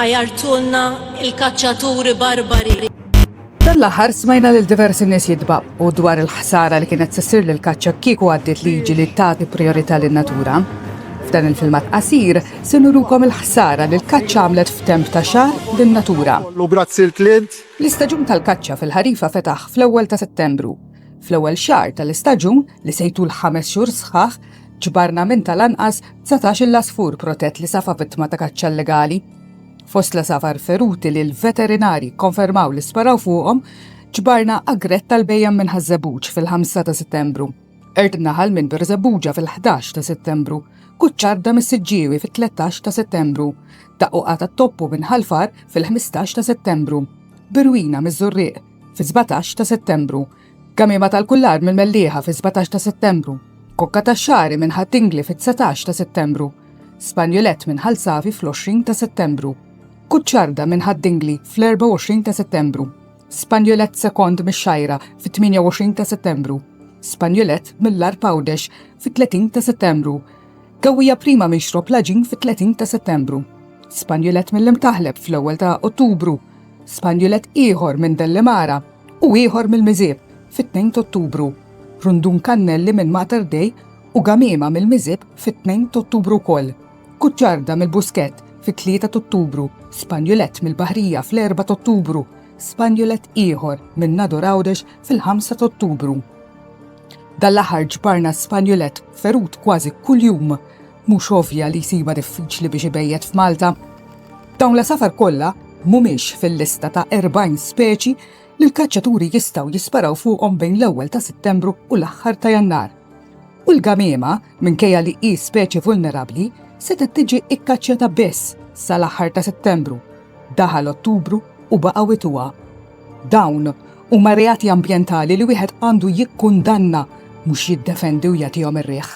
għajartulna il-kaċċaturi barbari. Dan l-aħħar smajna lil diversi nies jitbaq u dwar il-ħsara li kienet tissir lil kaċċa kieku għaddiet liġi li tagħti priorità lin-natura. F'dan il-filmat qasir se nurukom il-ħsara li l-kaċċa għamlet f'temp ta' xahar lin-natura. L-istaġun tal-kaċċa fil-ħarifa fetaħ fl-ewwel ta' Settembru. Fl-ewwel xahar tal-istaġun li sejtu l-5 xhur sħaħ ġbarna minn tal-anqas 19 l-asfur protett li safa vittma ta' kaċċa legali. Fost l-safar feruti li l-veterinari konfermaw li sparaw fuqhom, ġbarna agret tal-bejjem minn Ħażebuġ fil-5 ta' Settembru. Erd naħal minn Birżebbuġa fil-11 ta' Settembru, kuċċarda mis-Siġġiewi fil-13 ta' Settembru, daqquqa tat-Toppu minn Ħalfar fil-15 ta' Settembru, Birwina miż-Żurrieq fi-17 ta' Settembru, Gamiema tal-Kullar mill-Mellieħa fi-17 ta' Settembru, Kokka tax-Xari minn Ħattingli fi-19 ta' Settembru, Spanjolet minn Ħalsafi fl-20 ta' Settembru, Kuċċarda minn Ħaddingli fl-24 ta' Settembru, Spanjolet Sekond mix-Xajra fit-28 ta' Settembru, Spanjolet mill-Arpawdex fit-30 ta' Settembru, Gawija Prima mixrob Laġin fit-30 ta' Settembru, Spanjolet mill-Imtaħleb fl-ewwel ta' Ottubru, Spanjolet ieħor minn Dellimara u ieħor mill-Miżieb fit-2 ta' Ottubru, Rundun Kannelli minn Materdej u Gamiema mill-Miżieb fit-2 ta' Ottubru wkoll, Kuċċarda mill-Buskett fit-3 ta' Ottubru, Spanjolet mill-Baħrija fl-4 ta' Ottubru, Spanjolet ieħor minn Nadu Għawdex fil-5 ta' Ottubru. Dal-aħħar ġbarna Spanjolet ferut kważi kuljum, mhux ovvja li jsiba diffiċli biex ibejjed f'Malta. Dawn l-safar kollha mhumiex fil-lista ta' 40 speċi li l-kaċċaturi jistgħu jisparaw fuqhom bejn l-ewwel ta' Settembru u l-aħħar ta' Jannar. U l-Gamiema minkejja li hi speċi vulnerabbli setet tiġi ikkaċċjata biss sal-aħħar ta' Settembru, daħal Ottubru u baqa' wituha. Dawn huma reati ambjentali li wieħed għandu jikkundanna mhux jiddefendi u jagħtihom ir-riħ.